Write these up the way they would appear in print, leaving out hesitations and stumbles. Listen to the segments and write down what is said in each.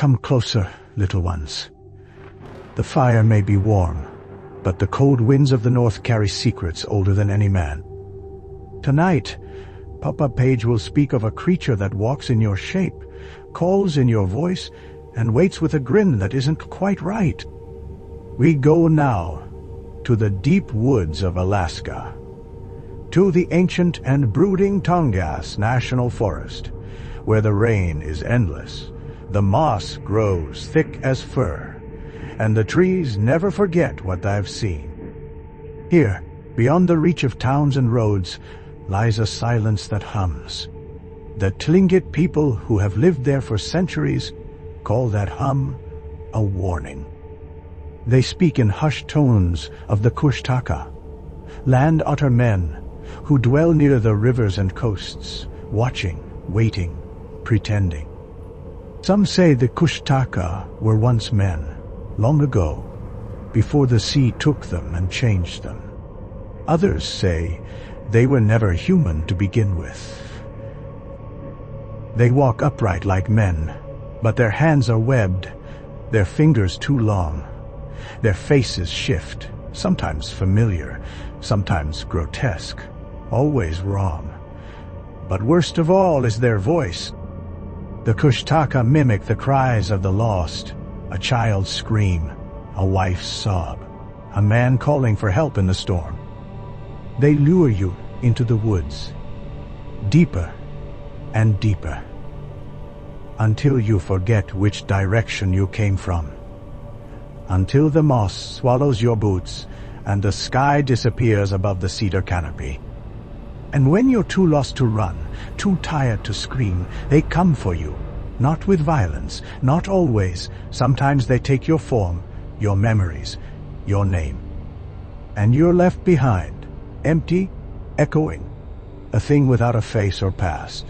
Come closer, little ones. The fire may be warm, but the cold winds of the north carry secrets older than any man. Tonight, Papapage will speak of a creature that walks in your shape, calls in your voice, and waits with a grin that isn't quite right. We go now to the deep woods of Alaska, to the ancient and brooding Tongass National Forest, where the rain is endless, the moss grows thick as fur, and the trees never forget what they've seen. Here, beyond the reach of towns and roads, lies a silence that hums. The Tlingit people who have lived there for centuries call that hum a warning. They speak in hushed tones of the Kushtaka, land otter men who dwell near the rivers and coasts, watching, waiting, pretending. Some say the Kushtaka were once men, long ago, before the sea took them and changed them. Others say they were never human to begin with. They walk upright like men, but their hands are webbed, their fingers too long. Their faces shift, sometimes familiar, sometimes grotesque, always wrong. But worst of all is their voice. The Kushtaka mimic the cries of the lost, a child's scream, a wife's sob, a man calling for help in the storm. They lure you into the woods, deeper and deeper, until you forget which direction you came from, until the moss swallows your boots and the sky disappears above the cedar canopy. And when you're too lost to run, too tired to scream, they come for you, not with violence, not always. Sometimes they take your form, your memories, your name. And you're left behind, empty, echoing, a thing without a face or past.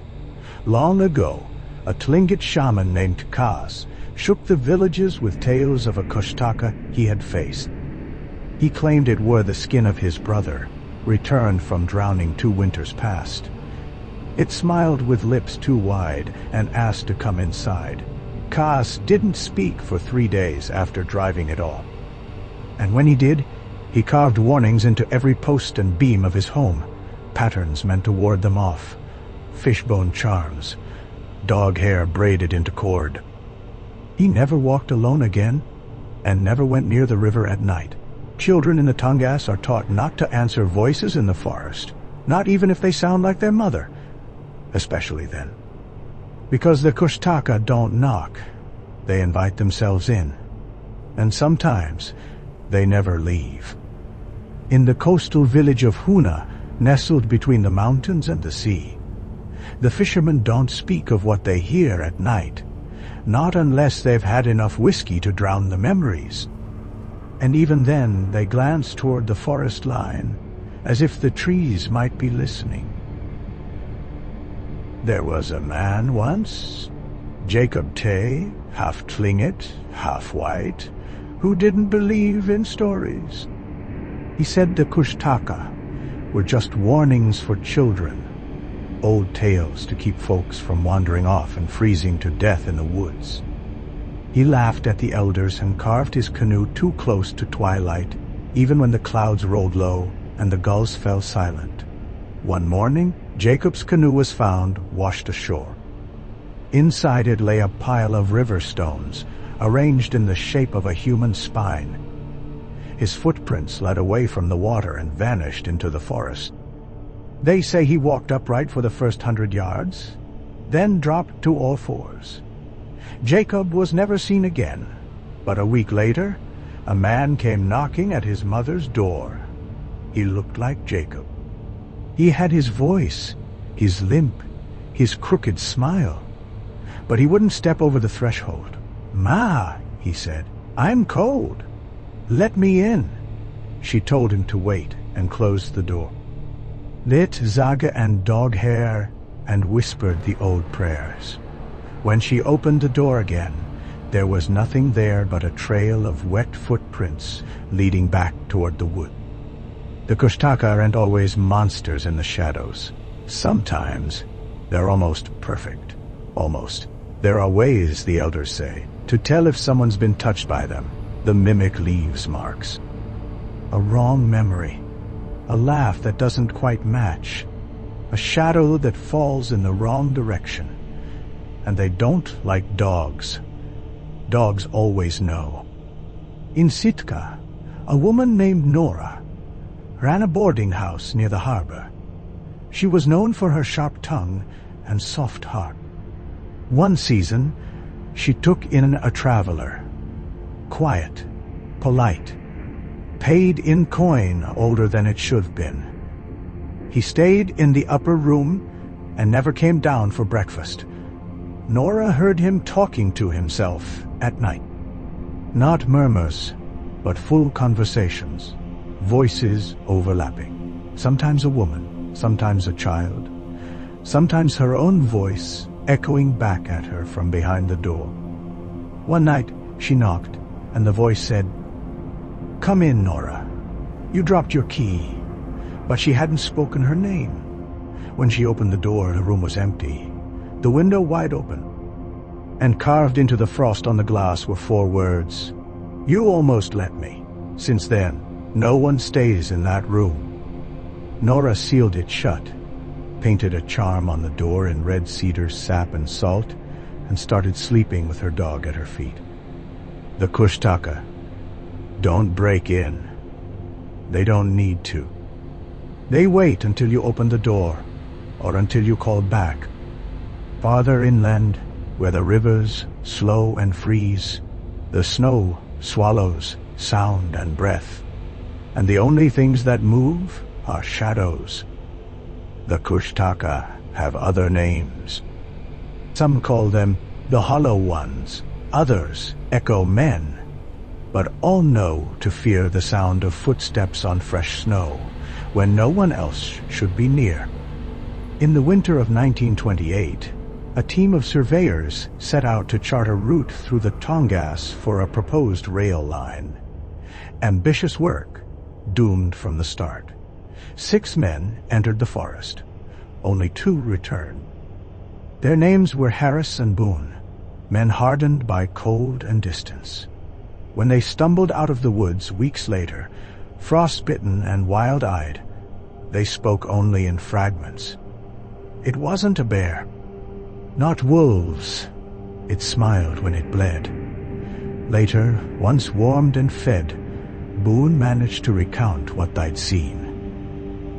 Long ago, a Tlingit shaman named Tongass shook the villages with tales of a Kushtaka he had faced. He claimed it wore the skin of his brother, returned from drowning 2 winters past. It smiled with lips too wide and asked to come inside. Tongass didn't speak for 3 days after driving it off. And when he did, he carved warnings into every post and beam of his home, patterns meant to ward them off, fishbone charms, dog hair braided into cord. He never walked alone again, and never went near the river at night. Children in the Tongass are taught not to answer voices in the forest, not even if they sound like their mother, especially then. Because the Kushtaka don't knock, they invite themselves in, and sometimes they never leave. In the coastal village of Huna, nestled between the mountains and the sea, the fishermen don't speak of what they hear at night, not unless they've had enough whiskey to drown the memories. And even then they glance toward the forest line, as if the trees might be listening. There was a man once, Jacob Tay, half Tlingit, half white, who didn't believe in stories. He said the Kushtaka were just warnings for children, old tales to keep folks from wandering off and freezing to death in the woods. He laughed at the elders and carved his canoe too close to twilight, even when the clouds rolled low and the gulls fell silent. One morning, Jacob's canoe was found washed ashore. Inside it lay a pile of river stones, arranged in the shape of a human spine. His footprints led away from the water and vanished into the forest. They say he walked upright for the first 100 yards, then dropped to all fours. Jacob was never seen again, but a week later, a man came knocking at his mother's door. He looked like Jacob. He had his voice, his limp, his crooked smile, but he wouldn't step over the threshold. "Ma," he said, "I'm cold. Let me in." She told him to wait and closed the door. Lit Zaga and dog hair and whispered the old prayers. When she opened the door again, there was nothing there but a trail of wet footprints leading back toward the wood. The Kushtaka aren't always monsters in the shadows. Sometimes they're almost perfect, almost There are ways, the elders say, to tell if someone's been touched by them. The mimic leaves marks. A wrong memory. A laugh that doesn't quite match. A shadow that falls in the wrong direction. And they don't like dogs. Dogs always know. In Sitka, a woman named Nora ran a boarding house near the harbor. She was known for her sharp tongue and soft heart. One season, she took in a traveler. Quiet, polite, paid in coin older than it should have been. He stayed in the upper room and never came down for breakfast. Nora heard him talking to himself at night. Not murmurs, but full conversations, voices overlapping. Sometimes a woman, sometimes a child, sometimes her own voice echoing back at her from behind the door. One night she knocked, and the voice said, "Come in, Nora. You dropped your key." But she hadn't spoken her name. When she opened the door, the room was empty, the window wide open, and carved into the frost on the glass were 4 words, "You almost let me." Since then, no one stays in that room. Nora sealed it shut, painted a charm on the door in red cedar sap and salt, and started sleeping with her dog at her feet. The Kushtaka. Don't break in. They don't need to. They wait until you open the door, or until you call back. Farther inland, where the rivers slow and freeze, the snow swallows sound and breath, and the only things that move are shadows. The Kushtaka have other names. Some call them the Hollow Ones, others Echo Men, but all know to fear the sound of footsteps on fresh snow when no one else should be near. In the winter of 1928, a team of surveyors set out to chart a route through the Tongass for a proposed rail line. Ambitious work, doomed from the start. 6 men entered the forest. Only 2 returned. Their names were Harris and Boone, men hardened by cold and distance. When they stumbled out of the woods weeks later, frostbitten and wild-eyed, they spoke only in fragments. It wasn't a bear. Not wolves. It smiled when it bled. Later, once warmed and fed, Boone managed to recount what they'd seen.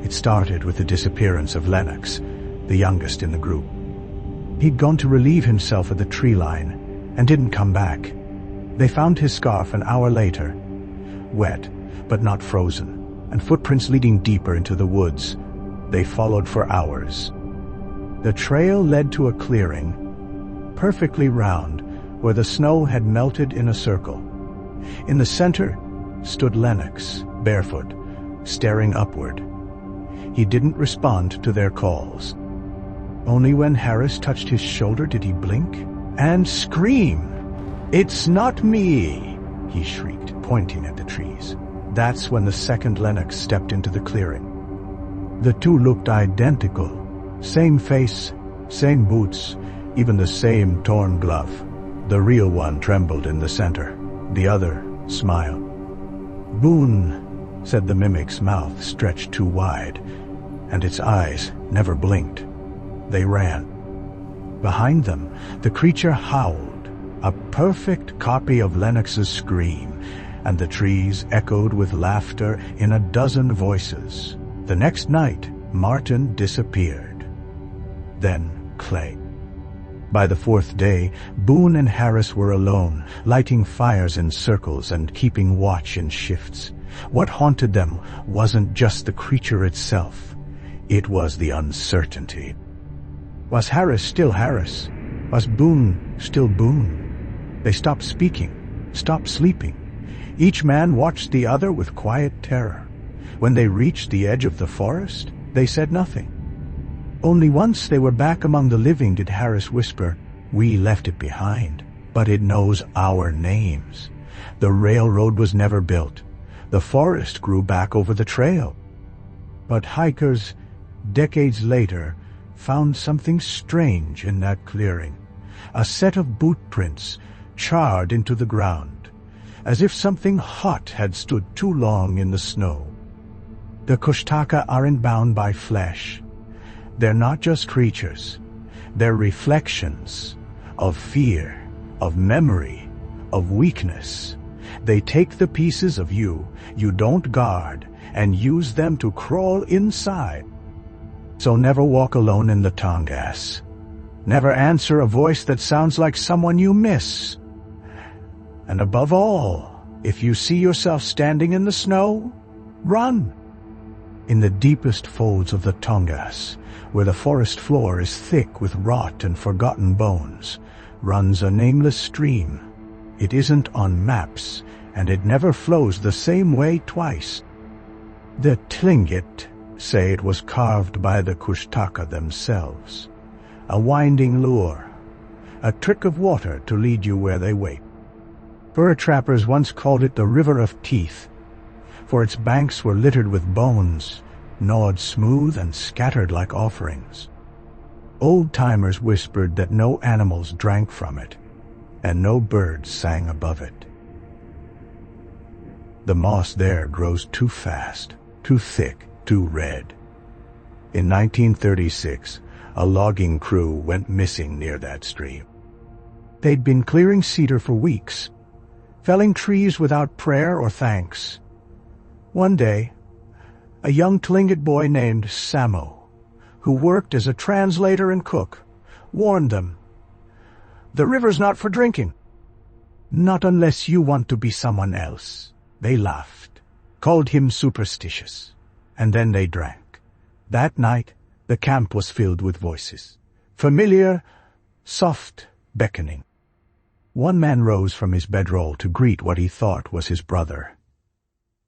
It started with the disappearance of Lennox, the youngest in the group. He'd gone to relieve himself at the tree line and didn't come back. They found his scarf an hour later, wet but not frozen, and footprints leading deeper into the woods. They followed for hours. The trail led to a clearing, perfectly round, where the snow had melted in a circle. In the center stood Lennox, barefoot, staring upward. He didn't respond to their calls. Only when Harris touched his shoulder did he blink and scream. "It's not me!" he shrieked, pointing at the trees. That's when the second Lennox stepped into the clearing. The 2 looked identical. Same face, same boots, even the same torn glove. The real one trembled in the center. The other smiled. "Boone," said the mimic's mouth stretched too wide, and its eyes never blinked. They ran. Behind them, the creature howled, a perfect copy of Lennox's scream, and the trees echoed with laughter in a dozen voices. The next night, Martin disappeared. Then Clay. By the 4th day, Boone and Harris were alone, lighting fires in circles and keeping watch in shifts. What haunted them wasn't just the creature itself. It was the uncertainty. Was Harris still Harris? Was Boone still Boone? They stopped speaking, stopped sleeping. Each man watched the other with quiet terror. When they reached the edge of the forest, they said nothing. Only once they were back among the living did Harris whisper, "We left it behind, but it knows our names. The railroad was never built. The forest grew back over the trail." But hikers, decades later, found something strange in that clearing. a set of boot prints charred into the ground, as if something hot had stood too long in the snow. The Kushtaka aren't bound by flesh. They're not just creatures. They're reflections of fear, of memory, of weakness. They take the pieces of you don't guard and use them to crawl inside. So never walk alone in the Tongass. Never answer a voice that sounds like someone you miss. And above all, if you see yourself standing in the snow, run. In the deepest folds of the Tongass, where the forest floor is thick with rot and forgotten bones, runs a nameless stream. It isn't on maps, and it never flows the same way twice. The Tlingit say it was carved by the Kushtaka themselves. A winding lure, a trick of water to lead you where they wait. Fur trappers once called it the River of Teeth, for its banks were littered with bones, gnawed smooth and scattered like offerings. Old-timers whispered that no animals drank from it, and no birds sang above it. The moss there grows too fast, too thick, too red. In 1936, a logging crew went missing near that stream. They'd been clearing cedar for weeks, felling trees without prayer or thanks. One day, a young Tlingit boy named Samo, who worked as a translator and cook, warned them, "The river's not for drinking." "Not unless you want to be someone else." They laughed, called him superstitious, and then they drank. That night, the camp was filled with voices, familiar, soft, beckoning. One man rose from his bedroll to greet what he thought was his brother.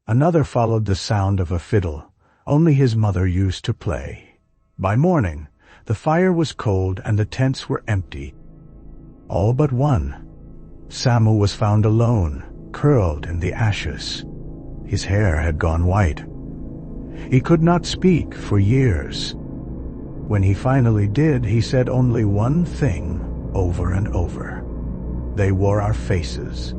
Another followed the sound of a fiddle only his mother used to play. By morning, the fire was cold and the tents were empty. All but one. Samu was found alone, curled in the ashes. His hair had gone white. He could not speak for years. When he finally did, he said only one thing over and over. "They wore our faces."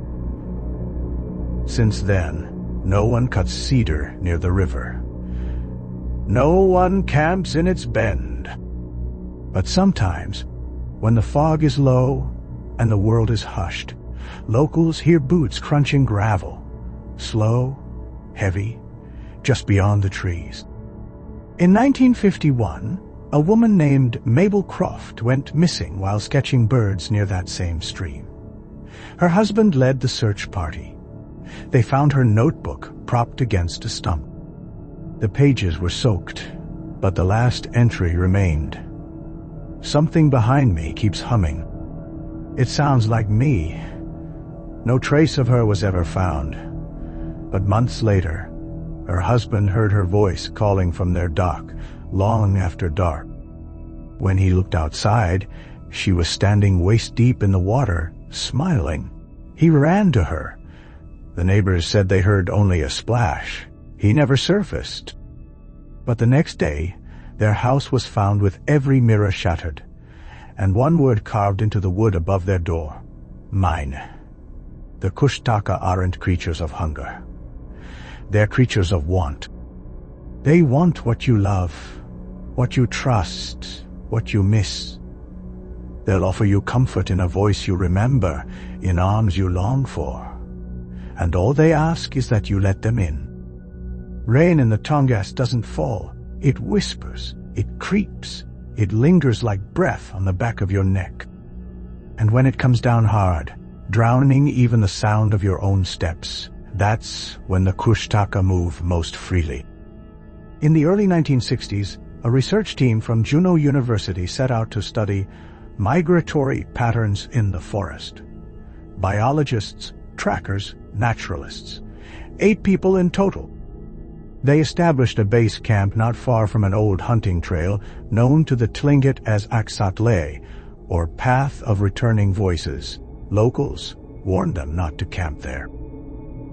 Since then, no one cuts cedar near the river. No one camps in its bend. But sometimes, when the fog is low and the world is hushed, locals hear boots crunching gravel, slow, heavy, just beyond the trees. In 1951, a woman named Mabel Croft went missing while sketching birds near that same stream. Her husband led the search party. They found her notebook propped against a stump. The pages were soaked, but the last entry remained. "Something behind me keeps humming. It sounds like me." No trace of her was ever found. But months later, her husband heard her voice calling from their dock, long after dark. When he looked outside, she was standing waist-deep in the water, smiling. He ran to her. The neighbors said they heard only a splash. He never surfaced. But the next day, their house was found with every mirror shattered, and one word carved into the wood above their door: "Mine." The Kushtaka aren't creatures of hunger. They're creatures of want. They want what you love, what you trust, what you miss. They'll offer you comfort in a voice you remember, in arms you long for. And all they ask is that you let them in. Rain in the Tongass doesn't fall. It whispers, it creeps, it lingers like breath on the back of your neck. And when it comes down hard, drowning even the sound of your own steps, that's when the Kushtaka move most freely. In the early 1960s, a research team from Juneau University set out to study migratory patterns in the forest. Biologists, trackers, naturalists. 8 people in total. They established a base camp not far from an old hunting trail known to the Tlingit as Aksatle, or Path of Returning Voices. Locals warned them not to camp there.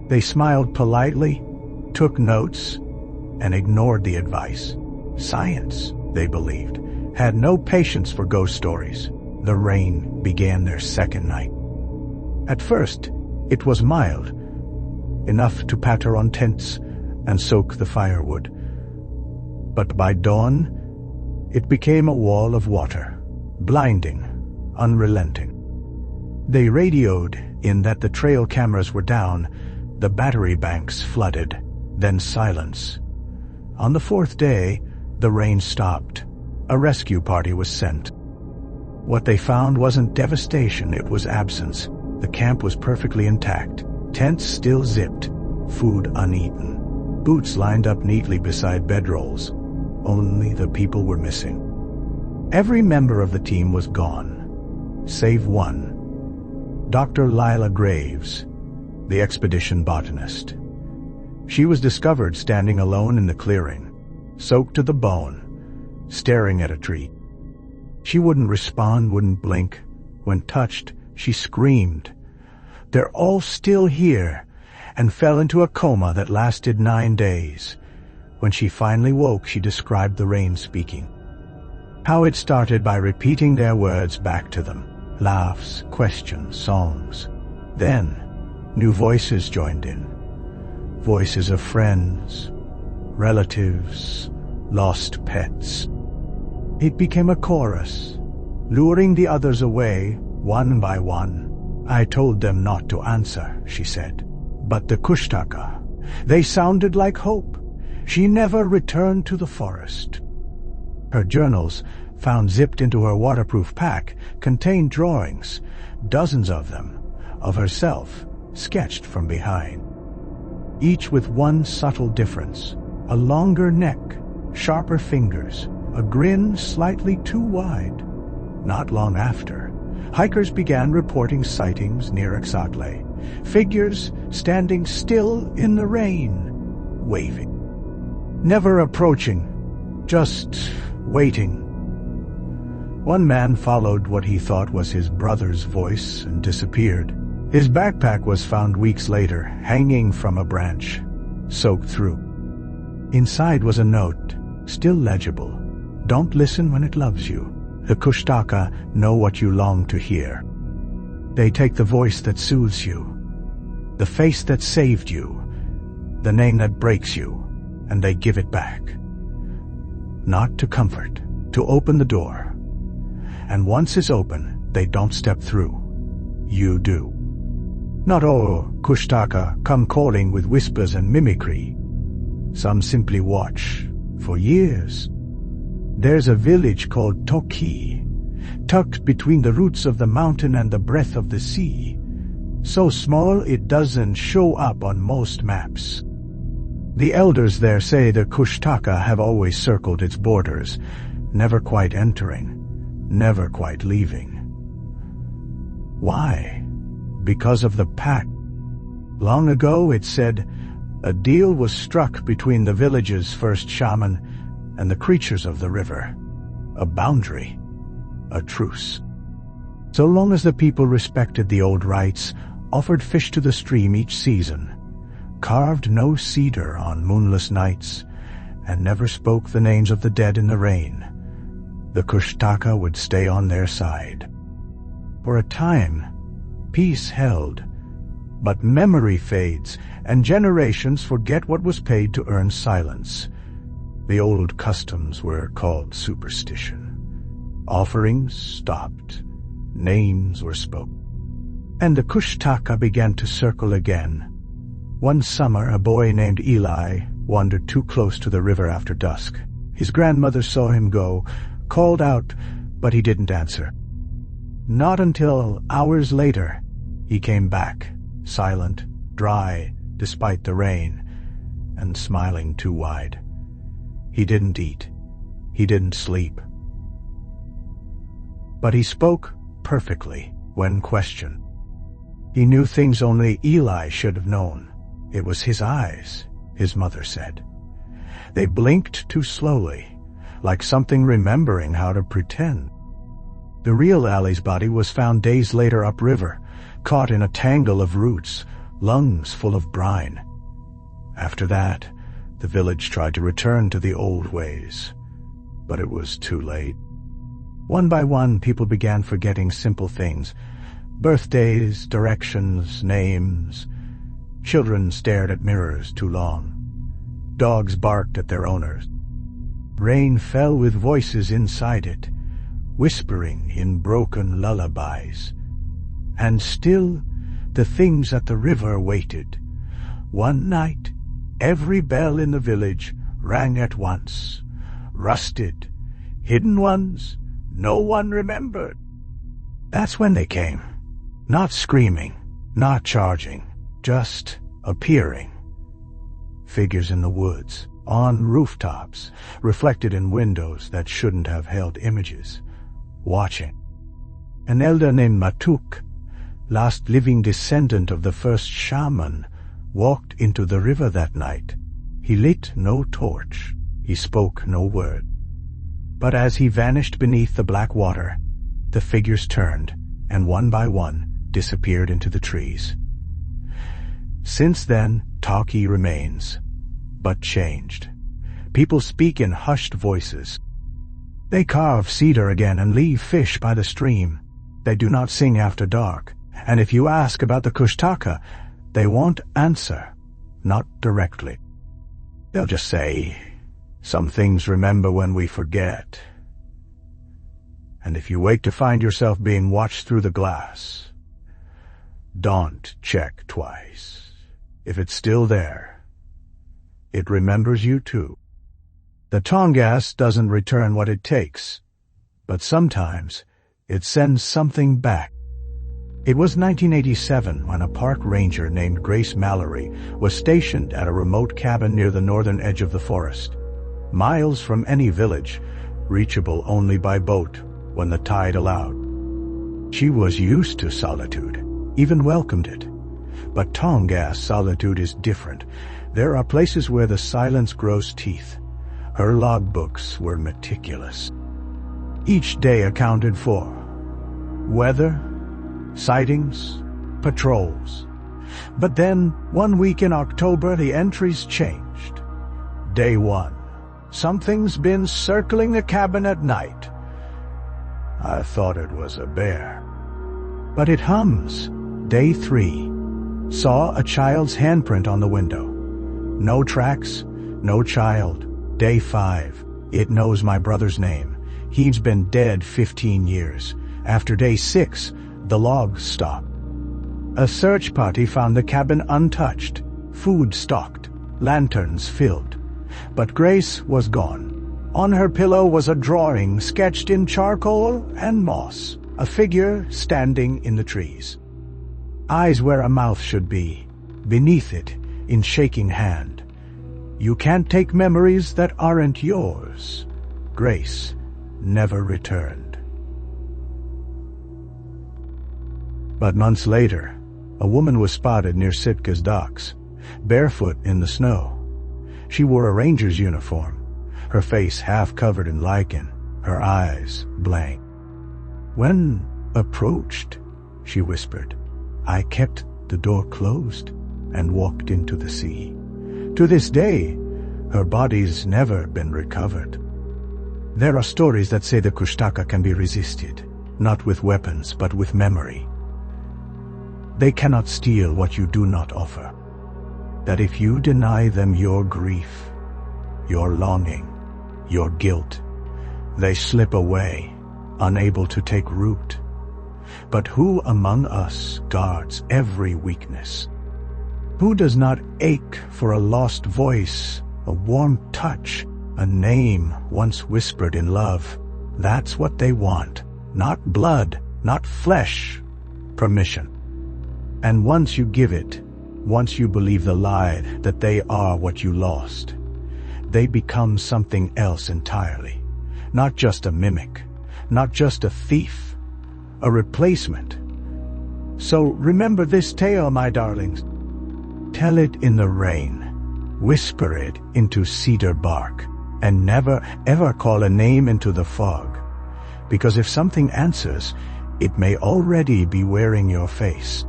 They smiled politely, took notes, and ignored the advice. Science, they believed, had no patience for ghost stories. the rain began their second night. At first, it was mild, enough to patter on tents and soak the firewood. But by dawn, it became a wall of water, blinding, unrelenting. They radioed in that the trail cameras were down, the battery banks flooded, then silence. On the fourth day, the rain stopped. A rescue party was sent. What they found wasn't devastation, it was absence. The camp was perfectly intact, tents still zipped, food uneaten, boots lined up neatly beside bedrolls. Only the people were missing. Every member of the team was gone, save one. Dr. Lila Graves, the expedition botanist. She was discovered standing alone in the clearing, soaked to the bone, staring at a tree. She wouldn't respond, wouldn't blink. When touched, she screamed. "They're all still here," and fell into a coma that lasted 9 days. When she finally woke, she described the rain speaking. How it started by repeating their words back to them. Laughs, questions, songs. Then, new voices joined in. Voices of friends, relatives, lost pets. It became a chorus, luring the others away, one by one. "I told them not to answer," she said. "But the Kushtaka, they sounded like hope. She never returned to the forest." Her journals, found zipped into her waterproof pack, contained drawings, dozens of them, of herself, sketched from behind. Each with one subtle difference: a longer neck, sharper fingers, a grin slightly too wide. Not long after, hikers began reporting sightings near Axatle, figures standing still in the rain, waving. Never approaching, just waiting. One man followed what he thought was his brother's voice and disappeared. His backpack was found weeks later, hanging from a branch, soaked through. Inside was a note, still legible. "Don't listen when it loves you. The Kushtaka know what you long to hear. They take the voice that soothes you, the face that saved you, the name that breaks you, and they give it back. Not to comfort, to open the door. And once it's open, they don't step through. You do. Not all Kushtaka come calling with whispers and mimicry. Some simply watch, for years. There's a village called Toki, tucked between the roots of the mountain and the breath of the sea. So small it doesn't show up on most maps. The elders there say the Kushtaka have always circled its borders, never quite entering, never quite leaving. Why? Because of the pact. Long ago, it said, a deal was struck between the village's first shaman and the creatures of the river. A boundary. A truce. So long as the people respected the old rites, offered fish to the stream each season, carved no cedar on moonless nights, and never spoke the names of the dead in the rain, the Kushtaka would stay on their side. For a time, peace held, but memory fades, and generations forget what was paid to earn silence. The old customs were called superstition. Offerings stopped, names were spoken, and the Kushtaka began to circle again. One summer, a boy named Eli wandered too close to the river after dusk. His grandmother saw him go, called out, but he didn't answer. Not until hours later, he came back, silent, dry, despite the rain, and smiling too wide. He didn't eat. He didn't sleep. But he spoke perfectly when questioned. He knew things only Eli should have known. It was his eyes, his mother said. They blinked too slowly, like something remembering how to pretend. The real Ali's body was found days later upriver, caught in a tangle of roots, lungs full of brine. After that, the village tried to return to the old ways, but it was too late. One by one, people began forgetting simple things. Birthdays, directions, names. Children stared at mirrors too long. Dogs barked at their owners. Rain fell with voices inside it, whispering in broken lullabies. And still, the things at the river waited. One night, every bell in the village rang at once. Rusted, hidden ones, no one remembered. That's when they came. Not screaming, not charging, just appearing. Figures in the woods, on rooftops, reflected in windows that shouldn't have held images, watching. An elder named Matuk, last living descendant of the first shaman, walked into the river that night. He lit no torch. He spoke no word. But as he vanished beneath the black water, the figures turned, and one by one disappeared into the trees. Since then, Taki remains, but changed. People speak in hushed voices. They carve cedar again and leave fish by the stream. They do not sing after dark, and if you ask about the Kushtaka, they won't answer, not directly. They'll just say, "Some things remember when we forget." And if you wake to find yourself being watched through the glass, don't check twice. If it's still there, it remembers you too. The Tongass doesn't return what it takes, but sometimes it sends something back. It was 1987 when a park ranger named Grace Mallory was stationed at a remote cabin near the northern edge of the forest, miles from any village, reachable only by boat when the tide allowed. She was used to solitude, even welcomed it. But Tongass solitude is different. There are places where the silence grows teeth. Her logbooks were meticulous. Each day accounted for weather, sightings, patrols. But then, one week in October, the entries changed. Day 1. Something's been circling the cabin at night. I thought it was a bear. But it hums. Day 3. Saw a child's handprint on the window. No tracks, no child. Day 5. It knows my brother's name. He's been dead 15 years. After day 6, the logs stopped. A search party found the cabin untouched, food stocked, lanterns filled. But Grace was gone. On her pillow was a drawing sketched in charcoal and moss, a figure standing in the trees. Eyes where a mouth should be, beneath it, in shaking hand. You can't take memories that aren't yours. Grace never returned. But months later, a woman was spotted near Sitka's docks, barefoot in the snow. She wore a ranger's uniform, her face half covered in lichen, her eyes blank. When approached, she whispered, I kept the door closed and walked into the sea. To this day, her body's never been recovered. There are stories that say the Kushtaka can be resisted, not with weapons, but with memory. They cannot steal what you do not offer. That if you deny them your grief, your longing, your guilt, they slip away, unable to take root. But who among us guards every weakness? Who does not ache for a lost voice, a warm touch, a name once whispered in love? That's what they want. Not blood, not flesh, permission. And once you give it, once you believe the lie that they are what you lost, they become something else entirely. Not just a mimic, not just a thief, a replacement. So remember this tale, my darlings. Tell it in the rain, whisper it into cedar bark, and never ever call a name into the fog. Because if something answers, it may already be wearing your face.